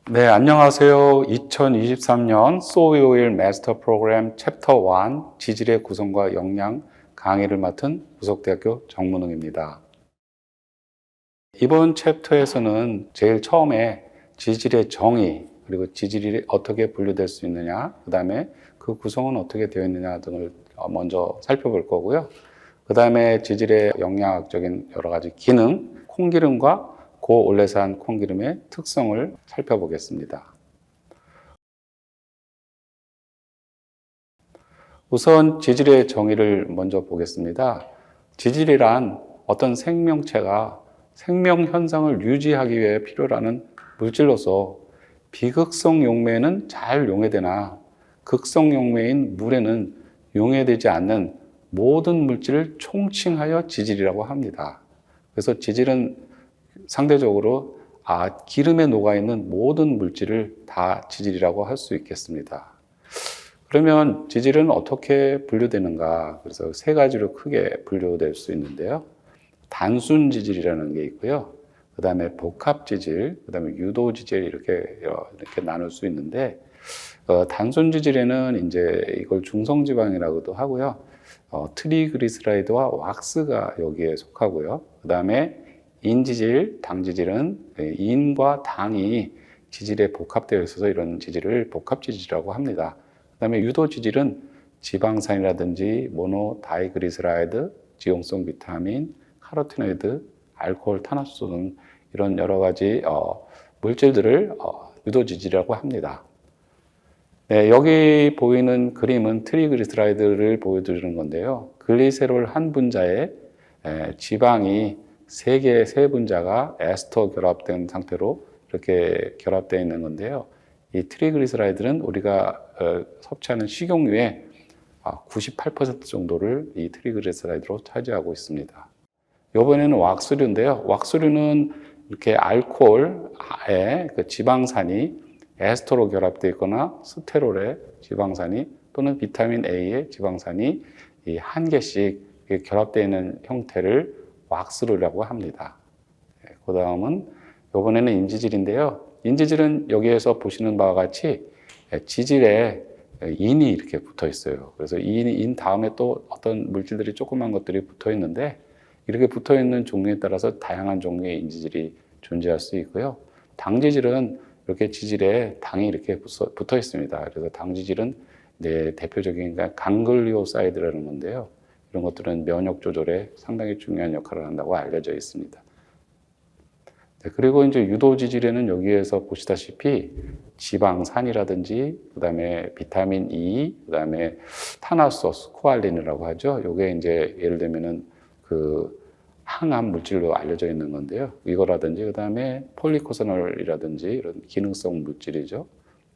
네, 안녕하세요. 2023년 소이오일 마스터 프로그램 챕터 1 지질의 구성과 역량 강의를 맡은 부석대학교 정문웅입니다. 이번 챕터에서는 제일 처음에 지질의 정의, 그리고 지질이 어떻게 분류될 수 있느냐, 그 다음에 그 구성은 어떻게 되어 있느냐 등을 먼저 살펴볼 거고요. 그 다음에 지질의 영양학적인 여러 가지 기능, 콩기름과 고올레산 콩기름의 특성을 살펴보겠습니다. 우선 지질의 정의를 먼저 보겠습니다. 지질이란 어떤 생명체가 생명 현상을 유지하기 위해 필요로 물질로서 비극성 용매는 잘 용해되나 극성 용매인 물에는 용해되지 않는 모든 물질을 총칭하여 지질이라고 합니다. 그래서 지질은 상대적으로 기름에 녹아있는 모든 물질을 다 지질이라고 할 수 있겠습니다. 그러면 지질은 어떻게 분류되는가? 그래서 세 가지로 크게 분류될 수 있는데요. 단순 지질이라는 게 있고요. 그 다음에 복합 지질, 그 다음에 유도 지질 이렇게 나눌 수 있는데, 단순 지질에는 이제 이걸 중성지방이라고도 하고요. 트리그리스라이드와 왁스가 여기에 속하고요. 그 다음에 인지질, 당지질은 인과 당이 지질에 복합되어 있어서 이런 지질을 복합지질이라고 합니다. 그 다음에 유도지질은 지방산이라든지 모노다이그리스라이드, 지용성 비타민, 카로티노이드, 알코올, 탄화수소 등 이런 여러 가지 물질들을 유도지질이라고 합니다. 네, 여기 보이는 그림은 트리그리스라이드를 보여드리는 건데요. 글리세롤 한 분자에 지방이 세 분자가 에스터 결합된 상태로 이렇게 결합되어 있는 건데요. 이 트리그리스라이드는 우리가 섭취하는 식용유의 98% 정도를 이 트리그리스라이드로 차지하고 있습니다. 이번에는 왁스류인데요. 왁스류는 이렇게 알코올에 그 지방산이 에스터로 결합되어 있거나 스테롤의 지방산이 또는 비타민 A의 지방산이 이 한 개씩 결합되어 있는 형태를 왁스류라고 합니다. 그 다음은 이번에는 인지질인데요. 인지질은 여기에서 보시는 바와 같이 지질에 인이 이렇게 붙어 있어요. 그래서 인 다음에 또 어떤 물질들이 조그만 것들이 붙어 있는데 이렇게 붙어 있는 종류에 따라서 다양한 종류의 인지질이 존재할 수 있고요. 당지질은 이렇게 지질에 당이 이렇게 붙어 있습니다. 그래서 당지질은 대표적인 강글리오사이드라는 건데요. 이런 것들은 면역 조절에 상당히 중요한 역할을 한다고 알려져 있습니다. 네, 그리고 이제 유도지질에는 여기에서 보시다시피 지방산이라든지, 그 다음에 비타민 E, 그 다음에 탄화수소, 스코알린이라고 하죠. 요게 이제 예를 들면은 그 항암 물질로 알려져 있는 건데요. 이거라든지, 그 다음에 폴리코사놀이라든지 이런 기능성 물질이죠.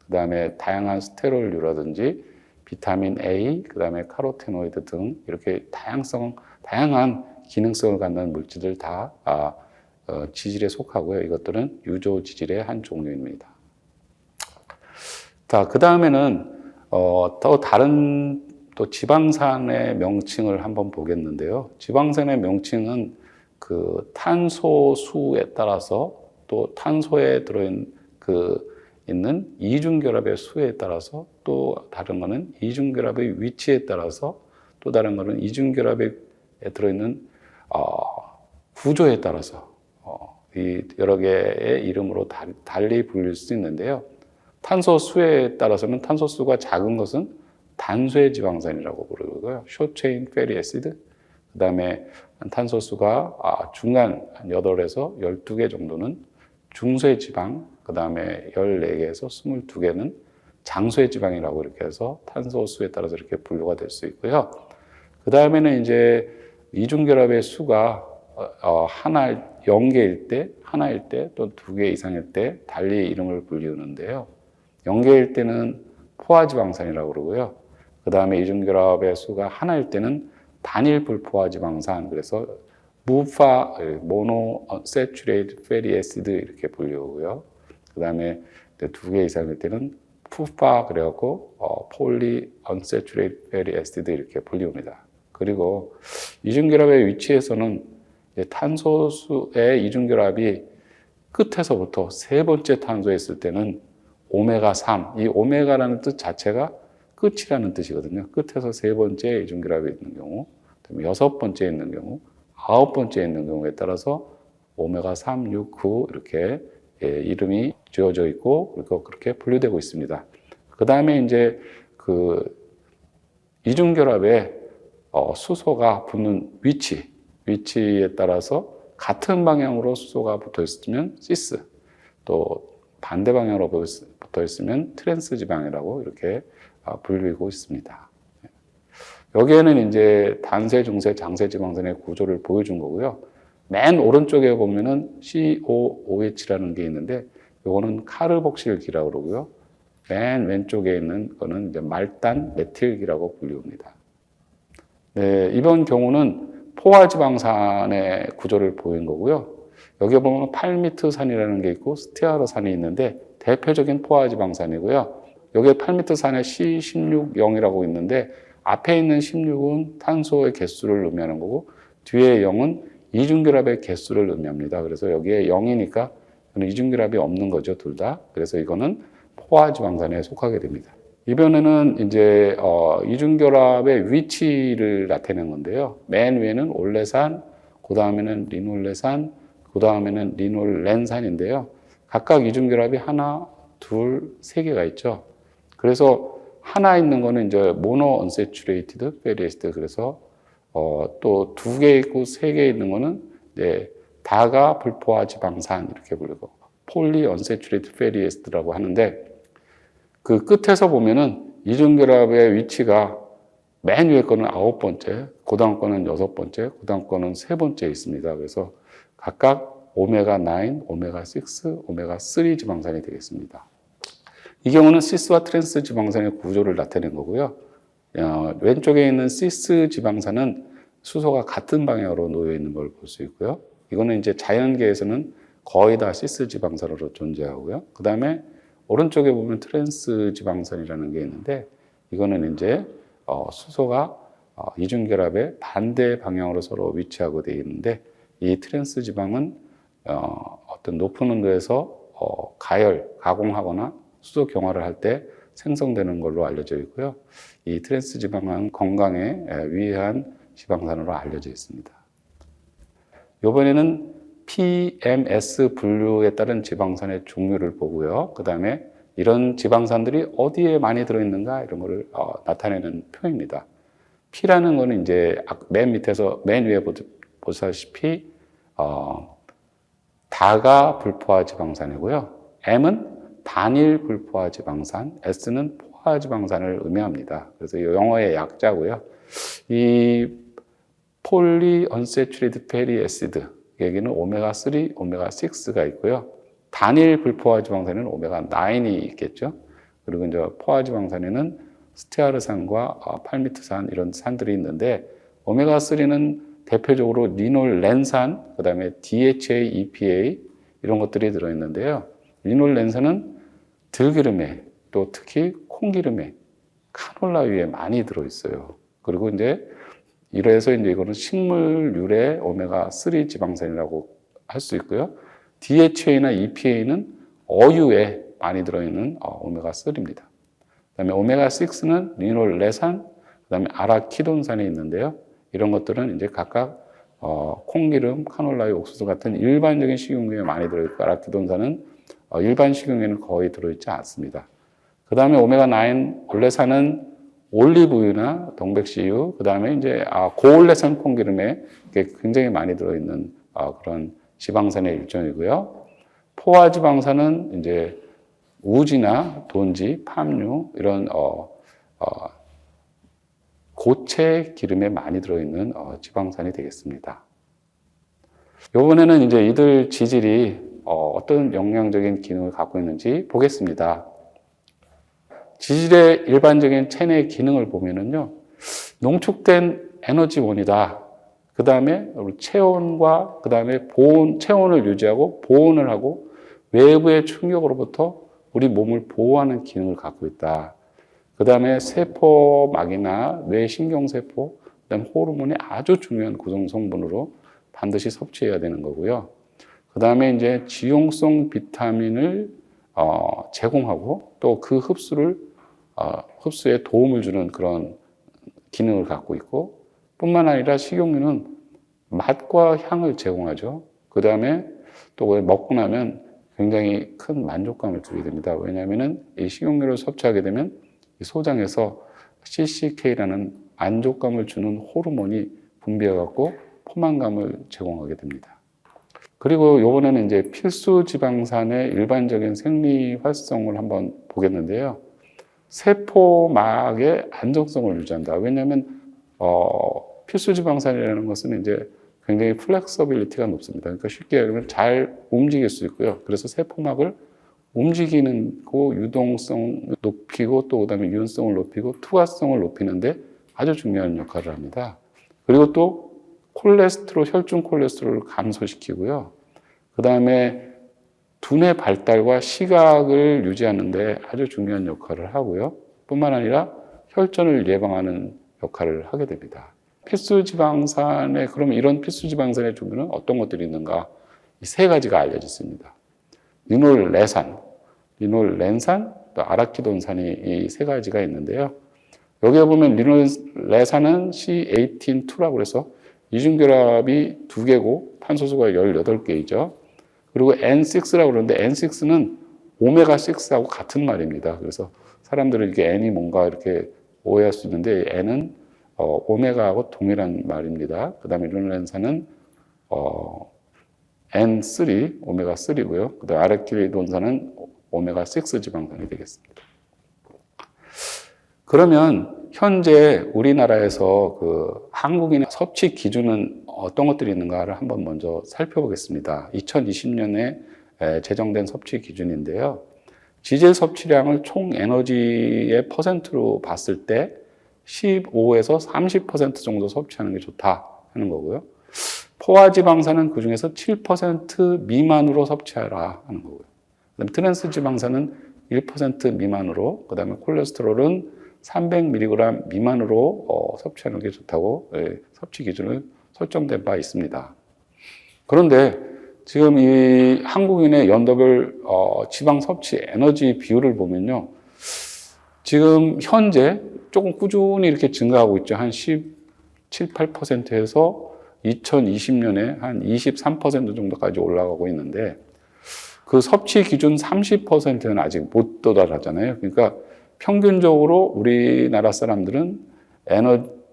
그 다음에 다양한 스테롤류라든지 비타민 A, 그 다음에 카로테노이드 등 이렇게 다양한 기능성을 갖는 물질들 다 지질에 속하고요. 이것들은 유조 지질의 한 종류입니다. 자, 그 다음에는 또 다른 또 지방산의 명칭을 한번 보겠는데요. 지방산의 명칭은 그 탄소수에 따라서 또 탄소에 들어있는 있는 이중결합의 수에 따라서 또 다른 거는 이중결합의 위치에 따라서 또 다른 거는 이중결합에 들어있는 구조에 따라서 이 여러 개의 이름으로 달리 불릴 수 있는데요. 탄소 수에 따라서는 탄소수가 작은 것은 단수의 지방산이라고 부르고요. 숏체인 패리 애시드. 그 다음에 탄소수가 중간 한 8에서 12개 정도는 중수의 지방. 그 다음에 14개에서 22개는 장수의 지방이라고 이렇게 해서 탄소수에 따라서 이렇게 분류가 될 수 있고요. 그 다음에는 이제 이중결합의 수가 하나 0개일 때, 하나일 때, 또 2개 이상일 때 달리 이름을 불리우는데요. 0개일 때는 포화지방산이라고 그러고요. 그 다음에 이중결합의 수가 하나일 때는 단일 불포화지방산, 그래서 무파, 모노세츄레이트 패리 애시드 이렇게 불리우고요. 그 다음에 2개 이상일 때는 푸파, 그래갖고 폴리 언세츄레이트 패리 애시드 이렇게 불리웁니다. 그리고 이중결합의 위치에서는 탄소수의 이중결합이 끝에서부터 세 번째 탄소에 있을 때는 오메가3, 이 오메가라는 뜻 자체가 끝이라는 뜻이거든요. 끝에서 세 번째 이중결합이 있는 경우, 그다음에 여섯 번째에 있는 경우, 아홉 번째에 있는 경우에 따라서 오메가3, 6, 9 이렇게 이름이 지어져 있고 그리고 그렇게 분류되고 있습니다. 그 다음에 이제 그 이중결합에 수소가 붙는 위치에 따라서 같은 방향으로 수소가 붙어 있으면 시스, 또 반대 방향으로 붙어 있으면 트랜스 지방이라고 이렇게 분류되고 있습니다. 여기에는 이제 단세, 중세, 장세 지방산의 구조를 보여준 거고요. 맨 오른쪽에 보면은 COOH라는 게 있는데, 요거는 카르복실기라고 그러고요. 맨 왼쪽에 있는 거는 이제 말단 메틸기라고 불립니다. 네, 이번 경우는 포화지방산의 구조를 보인 거고요. 여기 보면 팔미트산이라는 게 있고 스티아르산이 있는데 대표적인 포화지방산이고요. 여기 팔미트산에 C16-0이라고 있는데 앞에 있는 16은 탄소의 개수를 의미하는 거고 뒤에 0은 이중결합의 개수를 의미합니다. 그래서 여기에 0이니까 이중결합이 없는 거죠, 둘 다. 그래서 이거는 포화지방산에 속하게 됩니다. 이번에는 이제 이중결합의 위치를 나타내는 건데요. 맨 위에는 올레산, 그 다음에는 리놀레산, 그 다음에는 리놀렌산인데요. 각각 이중결합이 하나, 둘, 세 개가 있죠. 그래서 하나 있는 거는 이제 모노 언세츄레이티드 패리 에스드. 그래서 또 두 개 있고 세 개 있는 거는 이제 다가 불포화 지방산 이렇게 부르고 폴리 언세츄레이티드 패리 에스드라고 하는데 그 끝에서 보면은 이중결합의 위치가 맨 위에 거는 아홉 번째, 그 다음 거는 여섯 번째, 그 다음 거는 세 번째 있습니다. 그래서 각각 오메가9, 오메가6, 오메가3 지방산이 되겠습니다. 이 경우는 시스와 트랜스 지방산의 구조를 나타낸 거고요. 왼쪽에 있는 시스 지방산은 수소가 같은 방향으로 놓여 있는 걸 볼 수 있고요. 이거는 이제 자연계에서는 거의 다 시스 지방산으로 존재하고요. 그 다음에 오른쪽에 보면 트랜스 지방산이라는 게 있는데 이거는 이제 수소가 이중결합의 반대 방향으로 서로 위치하고 되어 있는데 이 트랜스 지방은 어떤 높은 온도에서 가공하거나 수소 경화를 할 때 생성되는 걸로 알려져 있고요. 이 트랜스 지방은 건강에 유해한 지방산으로 알려져 있습니다. 이번에는 PMS 분류에 따른 지방산의 종류를 보고요. 그 다음에 이런 지방산들이 어디에 많이 들어있는가 이런 거를 나타내는 표입니다. P라는 거는 이제 맨 밑에서 맨 위에 보시다시피 다가 불포화 지방산이고요. M은 단일 불포화 지방산, S는 포화 지방산을 의미합니다. 그래서 영어의 약자고요. 이 폴리 언세츄레이티드 패리 애시드 여기는 오메가3, 오메가6가 있고요. 단일 불포화 지방산에는 오메가9이 있겠죠. 그리고 이제 포화 지방산에는 스티아르산과 팔미트산 이런 산들이 있는데 오메가3는 대표적으로 리놀렌산, 그다음에 DHA, EPA 이런 것들이 들어 있는데요. 리놀렌산은 들기름에 또 특히 콩기름에 카놀라유에 많이 들어 있어요. 그리고 이제 이래서 이제 이거는 식물 유래 오메가3 지방산이라고 할 수 있고요. DHA나 EPA는 어유에 많이 들어있는 오메가3입니다. 그다음에 오메가6는 리놀레산, 그다음에 아라키돈산이 있는데요. 이런 것들은 이제 각각 콩기름, 카놀라유, 옥수수 같은 일반적인 식용유에 많이 들어있고 아라키돈산은 일반 식용유에는 거의 들어있지 않습니다. 그다음에 오메가9 올레산은 올리브유나 동백씨유, 그 다음에 이제 고올레산 콩기름에 굉장히 많이 들어있는 그런 지방산의 일종이고요. 포화 지방산은 이제 우지나 돈지, 팜유 이런 고체 기름에 많이 들어있는 지방산이 되겠습니다. 이번에는 이제 이들 지질이 어떤 영양적인 기능을 갖고 있는지 보겠습니다. 지질의 일반적인 체내 기능을 보면은요, 농축된 에너지원이다. 그 다음에 체온과 그 다음에 체온을 유지하고 보온을 하고 외부의 충격으로부터 우리 몸을 보호하는 기능을 갖고 있다. 그 다음에 세포막이나 뇌신경세포, 그 다음에 호르몬이 아주 중요한 구성 성분으로 반드시 섭취해야 되는 거고요. 그 그 다음에 이제 지용성 비타민을 제공하고 또 그 흡수에 도움을 주는 그런 기능을 갖고 있고, 뿐만 아니라 식용유는 맛과 향을 제공하죠. 그 다음에 또 먹고 나면 굉장히 큰 만족감을 주게 됩니다. 왜냐하면 이 식용유를 섭취하게 되면 이 소장에서 CCK라는 만족감을 주는 호르몬이 분비해갖고 포만감을 제공하게 됩니다. 그리고 이번에는 이제 필수 지방산의 일반적인 생리 활성을 한번 보겠는데요. 세포막의 안정성을 유지한다. 왜냐하면 필수 지방산이라는 것은 이제 굉장히 플렉서빌리티가 높습니다. 그러니까 쉽게 얘기하면 잘 움직일 수 있고요. 그래서 세포막을 움직이는 유동성 높이고 또 그다음에 유연성을 높이고 투과성을 높이는데 아주 중요한 역할을 합니다. 그리고 또 혈중 콜레스테롤을 감소시키고요. 그다음에 두뇌 발달과 시각을 유지하는 데 아주 중요한 역할을 하고요. 뿐만 아니라 혈전을 예방하는 역할을 하게 됩니다. 필수지방산에, 그러면 이런 필수지방산의 종류는 어떤 것들이 있는가? 이 세 가지가 알려져 있습니다. 리놀레산, 리놀렌산, 또 아라키돈산이 이 세 가지가 있는데요. 여기에 보면 리놀레산은 C18-2라고 해서 이중결합이 2개고 탄소수가 18개이죠. 그리고 N6라고 그러는데 N6는 오메가6하고 같은 말입니다. 그래서 사람들은 이게 N이 뭔가 이렇게 오해할 수 있는데 N은 오메가하고 동일한 말입니다. 그 다음에 리놀렌산은 N3, 오메가3고요. 그 다음에 아라키돈산은 오메가6 지방산이 되겠습니다. 그러면 현재 우리나라에서 그 한국인의 섭취 기준은 어떤 것들이 있는가를 한번 먼저 살펴보겠습니다. 2020년에 제정된 섭취 기준인데요. 지질 섭취량을 총 에너지의 퍼센트로 봤을 때 15에서 30% 정도 섭취하는 게 좋다 하는 거고요. 포화지방산은 그 중에서 7% 미만으로 섭취하라 하는 거고요. 그다음에 트랜스지방산은 1% 미만으로, 그다음에 콜레스테롤은 300mg 미만으로 섭취하는 게 좋다고 섭취 기준을 설정된 바 있습니다. 그런데 지금 이 한국인의 연도별 지방 섭취 에너지 비율을 보면요. 지금 현재 조금 꾸준히 이렇게 증가하고 있죠. 한 17, 8%에서 2020년에 한 23% 정도까지 올라가고 있는데 그 섭취 기준 30%는 아직 못 도달하잖아요. 그러니까 평균적으로 우리나라 사람들은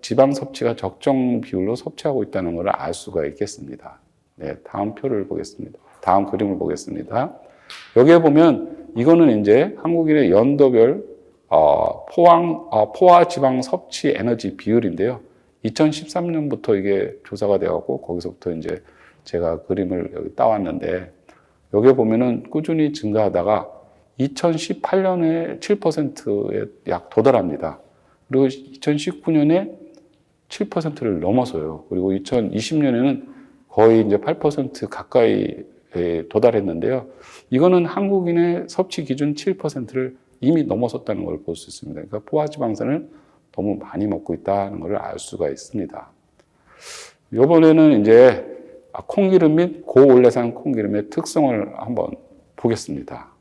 지방 섭취가 적정 비율로 섭취하고 있다는 것을 알 수가 있겠습니다. 네, 다음 표를 보겠습니다. 다음 그림을 보겠습니다. 여기에 보면 이거는 이제 한국인의 연도별 포화 지방 섭취 에너지 비율인데요. 2013년부터 이게 조사가 되었고 거기서부터 이제 제가 그림을 여기 따왔는데 여기에 보면은 꾸준히 증가하다가 2018년에 7%에 약 도달합니다. 그리고 2019년에 7%를 넘어서요. 그리고 2020년에는 거의 이제 8% 가까이 도달했는데요. 이거는 한국인의 섭취 기준 7%를 이미 넘어섰다는 걸 볼 수 있습니다. 그러니까 포화지방산을 너무 많이 먹고 있다는 걸 알 수가 있습니다. 이번에는 이제 콩기름 및 고올레산 콩기름의 특성을 한번 보겠습니다.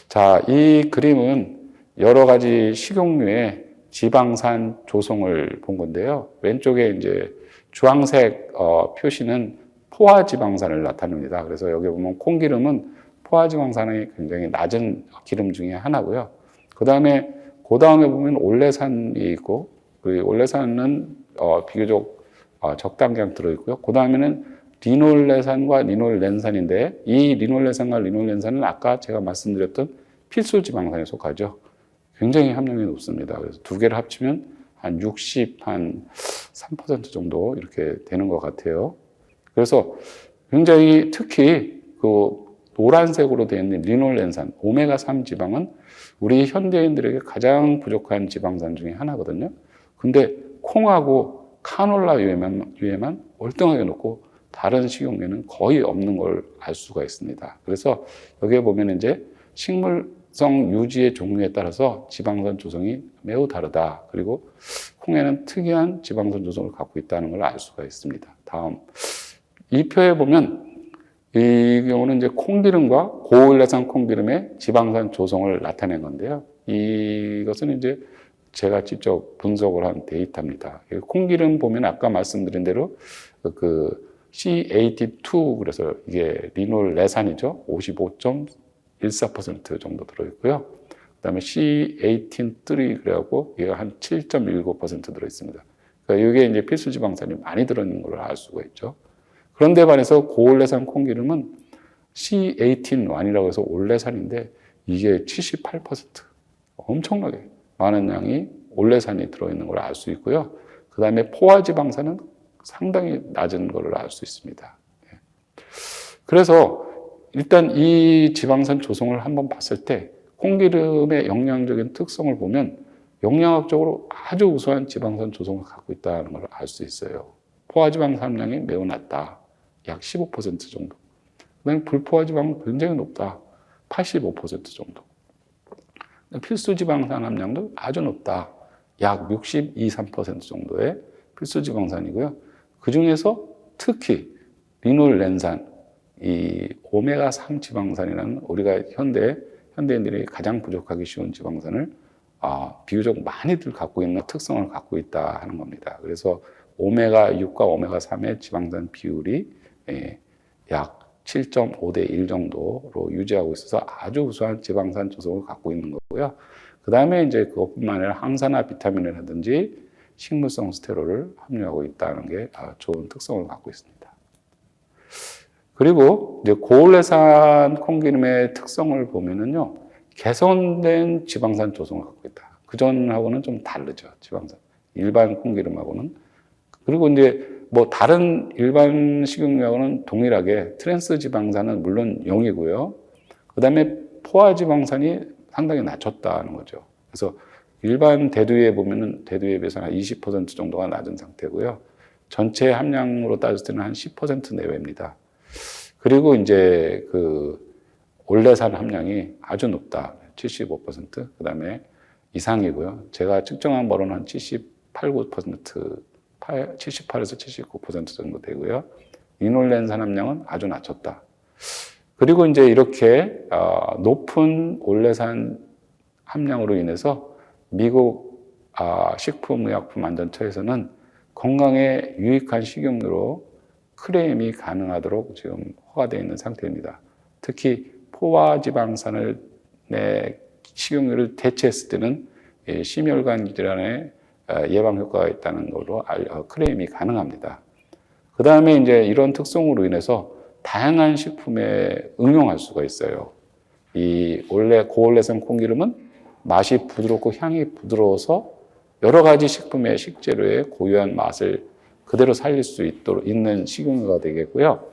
자, 이 그림은 여러 가지 식용유의 지방산 조성을 본 건데요. 왼쪽에 이제 주황색 표시는 포화지방산을 나타냅니다. 그래서 여기 보면 콩기름은 포화지방산이 굉장히 낮은 기름 중에 하나고요. 그 다음에 보면 올레산이 있고, 그 올레산은 비교적 적당량 들어있고요. 그 다음에는 리놀레산과 리놀렌산인데, 이 리놀레산과 리놀렌산은 아까 제가 말씀드렸던 필수지방산에 속하죠. 굉장히 함량이 높습니다. 그래서 두 개를 합치면 한 3% 정도 이렇게 되는 것 같아요. 그래서 굉장히 특히 그 노란색으로 되어 있는 리놀렌산, 오메가3 지방은 우리 현대인들에게 가장 부족한 지방산 중에 하나거든요. 근데 콩하고 카놀라유에만 월등하게 높고 다른 식용유는 거의 없는 걸 알 수가 있습니다. 그래서 여기에 보면 이제 식물성 유지의 종류에 따라서 지방산 조성이 매우 다르다. 그리고 콩에는 특이한 지방산 조성을 갖고 있다는 걸 알 수가 있습니다. 다음. 이 표에 보면 이 경우는 이제 콩기름과 고올레산 콩기름의 지방산 조성을 나타낸 건데요. 이것은 이제 제가 직접 분석을 한 데이터입니다. 콩기름 보면 아까 말씀드린 대로 그 C82 그래서 이게 리놀레산이죠. 55.14% 정도 들어있고요. 그다음에 C18-3 그래갖고 얘가 한 7.19% 들어있습니다. 그러니까 이게 이제 필수 지방산이 많이 들어있는 걸 알 수가 있죠. 그런데 반해서 고올레산 콩기름은 C18-1이라고 해서 올레산인데 이게 78% 엄청나게 많은 양이 올레산이 들어있는 걸 알 수 있고요. 그 다음에 포화지방산은 상당히 낮은 걸 알 수 있습니다. 그래서 일단 이 지방산 조성을 한번 봤을 때 콩기름의 영양적인 특성을 보면 영양학적으로 아주 우수한 지방산 조성을 갖고 있다는 걸 알 수 있어요. 포화지방 함량이 매우 낮다. 약 15% 정도. 그다음에 불포화지방은 굉장히 높다. 85% 정도. 필수 지방산 함량도 아주 높다. 약 62, 3% 정도의 필수 지방산이고요. 그 중에서 특히 리놀렌산, 이 오메가3 지방산이라는 우리가 현대인들이 가장 부족하기 쉬운 지방산을 비교적 많이들 갖고 있는 특성을 갖고 있다 하는 겁니다. 그래서 오메가6과 오메가3의 지방산 비율이 약 7.5대 1 정도로 유지하고 있어서 아주 우수한 지방산 조성을 갖고 있는 거고요. 그 다음에 이제 그것뿐만 아니라 항산화 비타민이라든지 식물성 스테롤을 함유하고 있다는 게 좋은 특성을 갖고 있습니다. 그리고 이제 고올레산 콩기름의 특성을 보면은요, 개선된 지방산 조성을 갖고 있다. 그전하고는 좀 다르죠, 지방산. 일반 콩기름하고는. 그리고 이제 뭐 다른 일반 식용유하고는 동일하게 트랜스 지방산은 물론 0이고요. 그 다음에 포화 지방산이 상당히 낮췄다는 거죠. 그래서 일반 대두에 보면은 대두에 비해서는 한 20% 정도가 낮은 상태고요. 전체 함량으로 따졌을 때는 한 10% 내외입니다. 그리고 이제 그 올레산 함량이 아주 높다. 75%. 그 다음에 이상이고요. 제가 측정한 바로는 한 78, 9%, 78에서 79% 정도 되고요. 리놀렌산 함량은 아주 낮췄다. 그리고 이제 이렇게 높은 올레산 함량으로 인해서 미국 식품의약품안전처에서는 건강에 유익한 식용유로 클레임이 가능하도록 지금 허가되어 있는 상태입니다. 특히 포화지방산을 식용유를 대체했을 때는 심혈관 질환의 예방 효과가 있다는 걸로 클레임이 가능합니다. 그 다음에 이제 이런 특성으로 인해서 다양한 식품에 응용할 수가 있어요. 이 고올레산 콩기름은 맛이 부드럽고 향이 부드러워서 여러 가지 식품의 식재료의 고유한 맛을 그대로 살릴 수 있는 식용유가 되겠고요.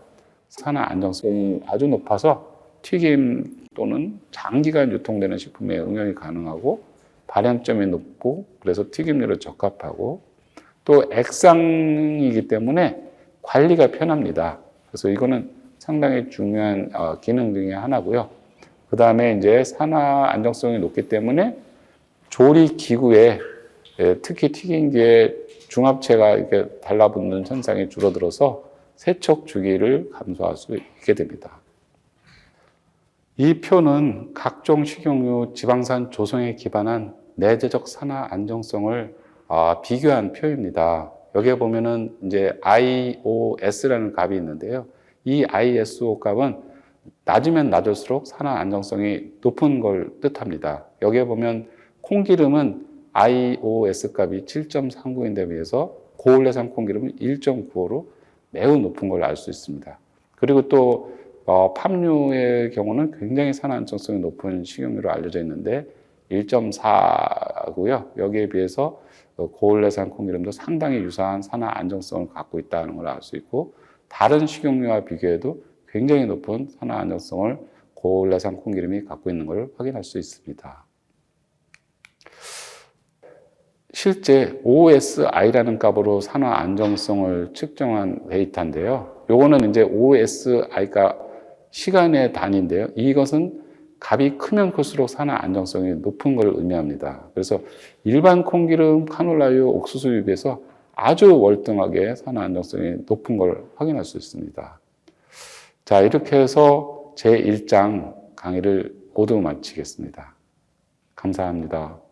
산화 안정성이 아주 높아서 튀김 또는 장기간 유통되는 식품에 응용이 가능하고 발연점이 높고 그래서 튀김류로 적합하고 또 액상이기 때문에 관리가 편합니다. 그래서 이거는 상당히 중요한 기능 중에 하나고요. 그 다음에 이제 산화 안정성이 높기 때문에 조리 기구에 특히 튀김기에 중합체가 이렇게 달라붙는 현상이 줄어들어서 세척 주기를 감소할 수 있게 됩니다. 이 표는 각종 식용유 지방산 조성에 기반한 내재적 산화 안정성을 비교한 표입니다. 여기에 보면은 이제 IOS라는 값이 있는데요. 이 ISO 값은 낮으면 낮을수록 산화 안정성이 높은 걸 뜻합니다. 여기에 보면 콩기름은 IOS 값이 7.39인데 비해서 고올레산 콩기름은 1.95로 매우 높은 걸 알 수 있습니다. 그리고 또 팜유의 경우는 굉장히 산화 안정성이 높은 식용유로 알려져 있는데 1.4고요. 여기에 비해서 고올레산 콩기름도 상당히 유사한 산화 안정성을 갖고 있다는 걸 알 수 있고 다른 식용유와 비교해도 굉장히 높은 산화 안정성을 고올레산 콩기름이 갖고 있는 걸 확인할 수 있습니다. 실제 OSI라는 값으로 산화 안정성을 측정한 데이터인데요. 요거는 이제 OSI가 시간의 단위인데요. 이것은 값이 크면 클수록 산화 안정성이 높은 걸 의미합니다. 그래서 일반 콩기름, 카놀라유, 옥수수에 비해서 아주 월등하게 산화 안정성이 높은 걸 확인할 수 있습니다. 자, 이렇게 해서 제1장 강의를 모두 마치겠습니다. 감사합니다.